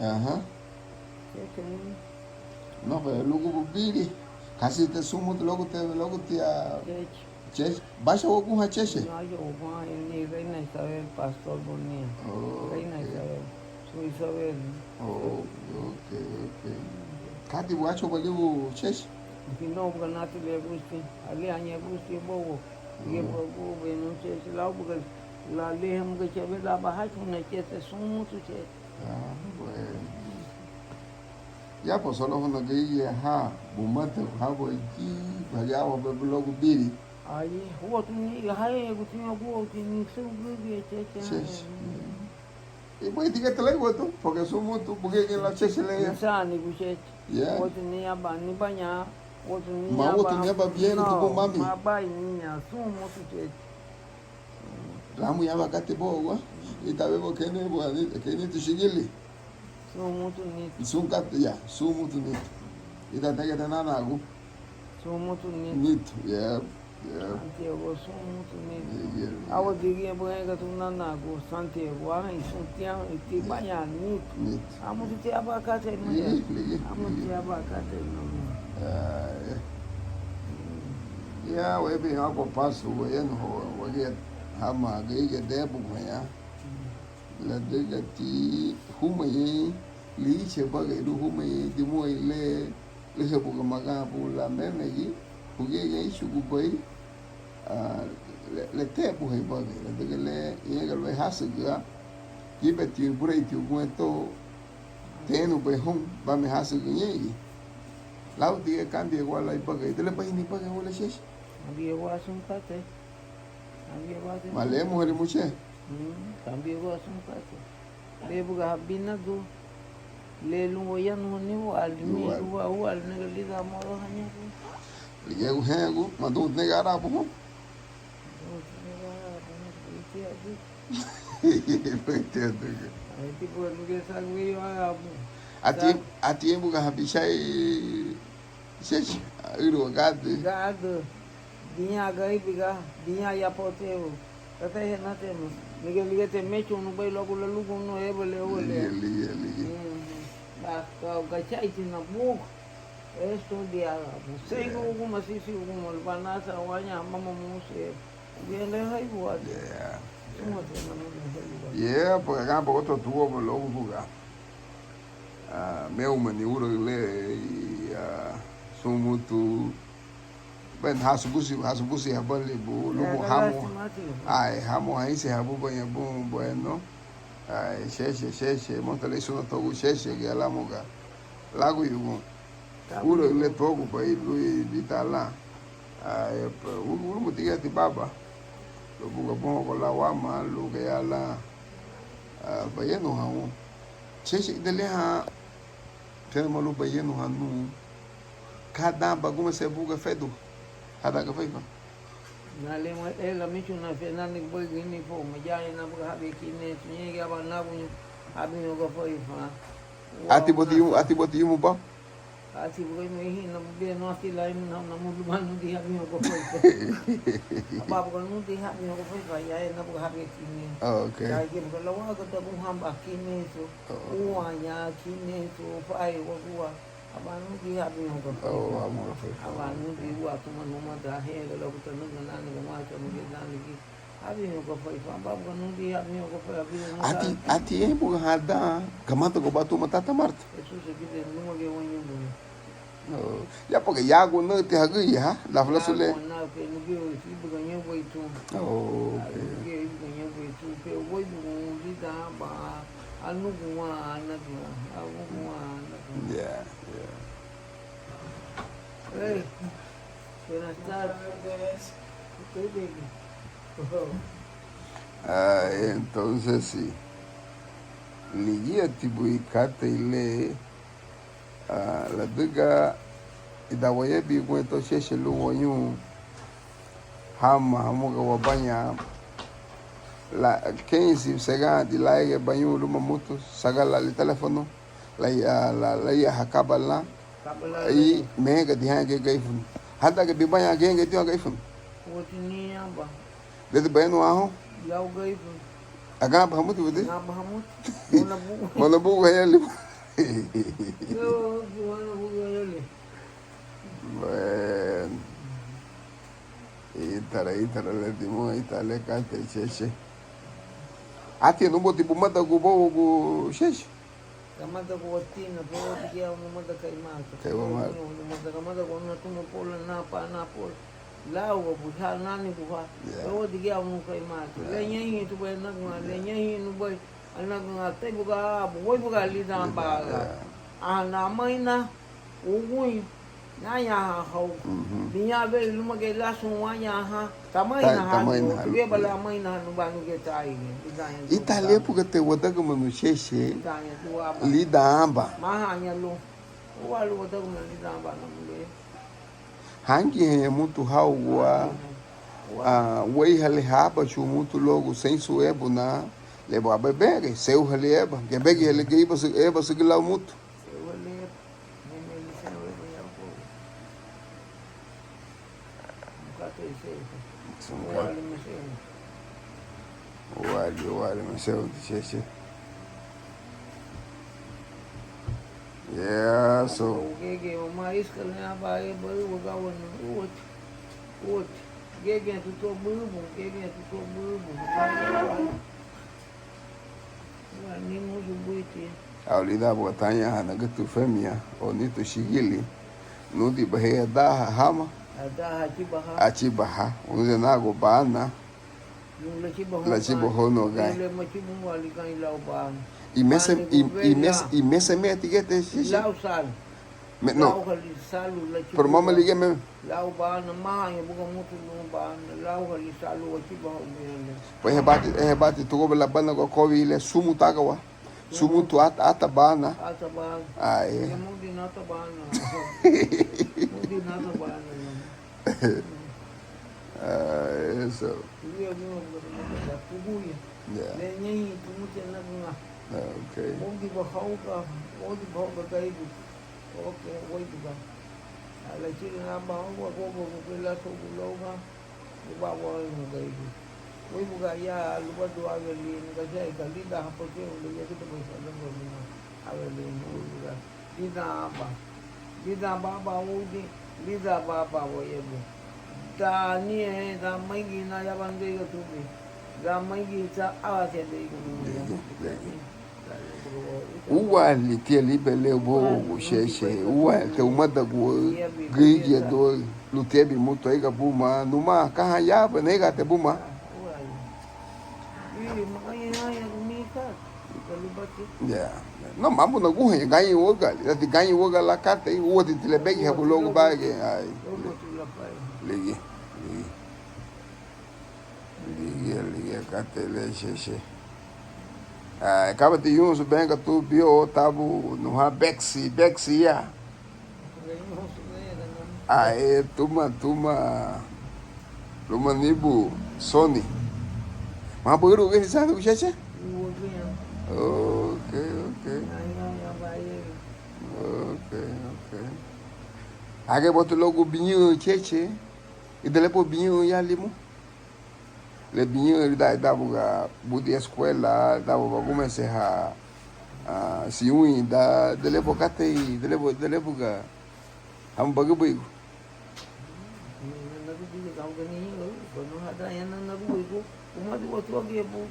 Aham. Não, velho, logo biri. Kasi te sumo logo te a cheche. Baixa algum cheche. No, yo Juan, ni Reina Isabel, Pastor Bonilla. Reina Isabel. Soy Isabel. Okay. Kati wacho baliu cheche. No, porque no te le guste. Ali añe guste bobo. Y bobo, no cheche lao porque la lehem que cheve la baja una cheche sumo tu cheche. Ah, bueno. Ya pues solo cuando que ya bumate habo iki bajawa logo biri. Aí, o outro nem aí, eu tinha o outro nem seu bebê, Cheche. E depois tinha tele outro, porque sou muito, porque que lá cheche le. Insani buchet. Yeah. Outro nem aba, nem banha, outro nem Ma outro nem aba bien tu bom mami. Ma bai ninha, sumo muito cheche. La mu yaba kate boa. E tá vendo que nem boa, que nem tu chegili. Sumo muito nito. Sum kate ya, sum muito nito. E tá até que tá na água. Sumo muito nito. Nito, yeah. Santiago, sumo muito nito. Awa diria banha tu na nago, Santiago, ai suntia e banha nito. Nito. Amo tu te abacate no. Amo te abacate no. Ya, we be hapo pasu we no we hama ge debu ya. La de ti humaye li che ba ge du humaye di mo le he bu ga maga bu la meme gi bu ge ye shu bu bai le te bu he ba ge la de le ye ga le hasu ga ye be ti bu re ti bu to tenu be hum ba me hasu ge ye lau ti kan di wa la ba ge de le ba ni ba ge wala shesh Había guasun kate. Malemo hari muche. Também gosto um pouco. Bebo garrabina do lelo ya no nível almi o almi ali da moro hanya. Liga o rego, mandou negar a bom. Não entendo. Aí tipo ninguém sabe a ti embu garrabichai cheche, iro gado. Dinha gai biga, dinha ya poteu. Até não temos. Liga te mete no bai logo lugo no ebele ole. Liga. Ba ka gachai na bu. Esto dia. Sei alguma se alguma banasa wanya mama muse. Bien le hai boa. Yeah, porque acá por otro tubo por logo buga. Meu maniuro le são muito ben hasubusi habali bu lumu hamu ai hamu aí se habu banha bom bueno ai cheche montale sono togo cheche que ela moga lago yugo uro le togo pai lui ditala ai uro mutiga ti baba lo buga bom ko la wama lu que ala bayeno hamu cheche dele ha temo lu bayeno hanu cada baguma se buga fedo ada ka faifa nale mo ela michu na fena ni boy gini fo me ya na buga habe kine tunye ga ba na bunyo abi no go faifa ati boti mu ba ati boy me hi na be no ati lai na mu man no di abi no go faifa aba buga no di abi no go faifa ya na buga habe kine okay ya ke buga lawa ga ta bu hamba kine so uwa ya kine so fai wo buwa Abanu di habi ng kape. Abanu di waktu manuma dahil kalau kita nungan ni macam kita lagi habi ng kape. Pambab kanu di habi ng kape habi ng ati bukan ada kamato ko batu mata tamart. Eso se kita nungan gawan yung buhay. Ya porque ya go no te hagi ya la flasule. Na pe nugi si bukan yung buhay tu. Okay. Bukan yung buhay tu. Pe buhay mo di da ba anu gua anak gua. Aku gua anak. Yeah. Hey, buenas tardes. Entonces sí. Ligia tibu ikate ile la biga idawaye bi kwento sheshe lu wonyu hamuga wabanya la 15 segundos la ye banyu lu mamutu sagala le telefono la ya hakaba la ai mega diha ge gaifun hada ge bibanya ge ge tio gaifun Wotini amba. de benu aho Yau gaifun. Agam Bahamut betul? Bahamut. Mana buku yang lima? Bueno, itara le dimos itale cante cheche. Ati no boti bumata go cheche. Kamada ko tina pero tiya mo mada kay mata. Kay mata. Kamada ko na tumo pola na pol. Lao ko buha nani buha. Pero tiya mo kay mata. Lenya hi tu ba na lenya hi no boy. Anak ngate buka boy buka lidang baga. Na mãe na ugui na ya hau. Binya be luma ke lasun wa ya ha. Tamai na ha. Ke bala mãe na no banu ke tai. Itale porque te wadaga manu cheche. Lida amba. Mahanya lu. Walu wadaga manu lida amba na mule. Hangi é muito hau wei hale haba chu muito logo sem suebo na lebo abebere seu hale eba. Que bege hale que iba se gila muito. Wali maseu cheche. Yeah, so. Gege mais kalnya bae baru wagawan ut. Gege tu bubu. Ni muzu buiti. Aulida botanya hana gatu femia onito shigili. Nudi bahia da hama. Ada Achibaha. Unze nago bana. La chiboho no gai. E mesa me etiqueta xixi. Lau sal. No. Por mama liga mesmo. Lau bana mãe, buga muito no bana. Lau ali salu chiboho me. Pois rebate tu gobe la bana ko kovi ile sumu tagawa. Sumu tu ata bana. Ata bana. Ah, é. Mundi nata bana. Isso. Okay. Da ni da mai gi na ya ban ge tu bi da mai gi ta a ke de Uali tia libele bo cheche uali te uma da go gige do lutebi muito aí gabuma numa kahaya nega te buma yeah no mambo na go ganha oga te ganha oga lá cata e o outro te lebege rabo logo bage ai ligue catele cheche acaba de uns bem que tu bio tabu no ha bexi ya aí tuma nibu Sony mas baru ke satu cheche okay age boto logo binho cheche e dele po binho ya limo le binho ele dá buga budi escola dá buga começar a se ui da dele po cate dele buga am baga buigo uma do outro aqui bu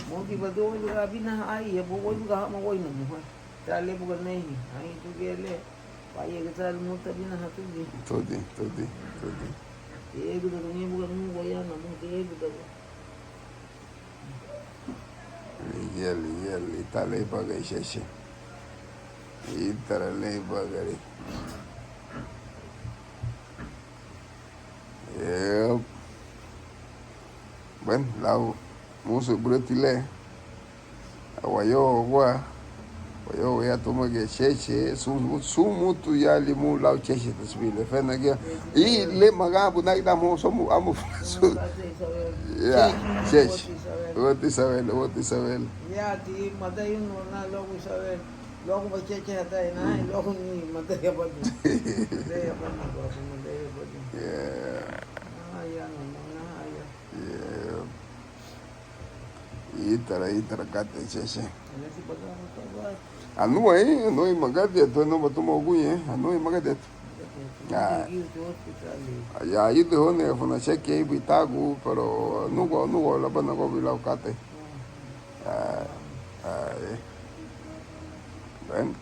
monte bado do bina ai bu oi buga ma oi no tá le buga nei ai tu gele vai ele tá muito bina hatu di todi ego do ni buga no goiana muito ego do Yeli tá lei bagai cheche itara lei bagari bueno lau musu brutile wayo ya toma que cheche muito ya limu lau cheche tasbile fena que e le magabu na da mo somo amo ya cheche voti saber ya ti madai no na logo saber logo vai cheche até na logo ni madai ya badu madai ya badu yeah itara kate cheche. Anoi magade to no batumo guye, anoi magade. Ya itu hone funa cheque bitagu, pero nugo la bana go bilau kate. Ven.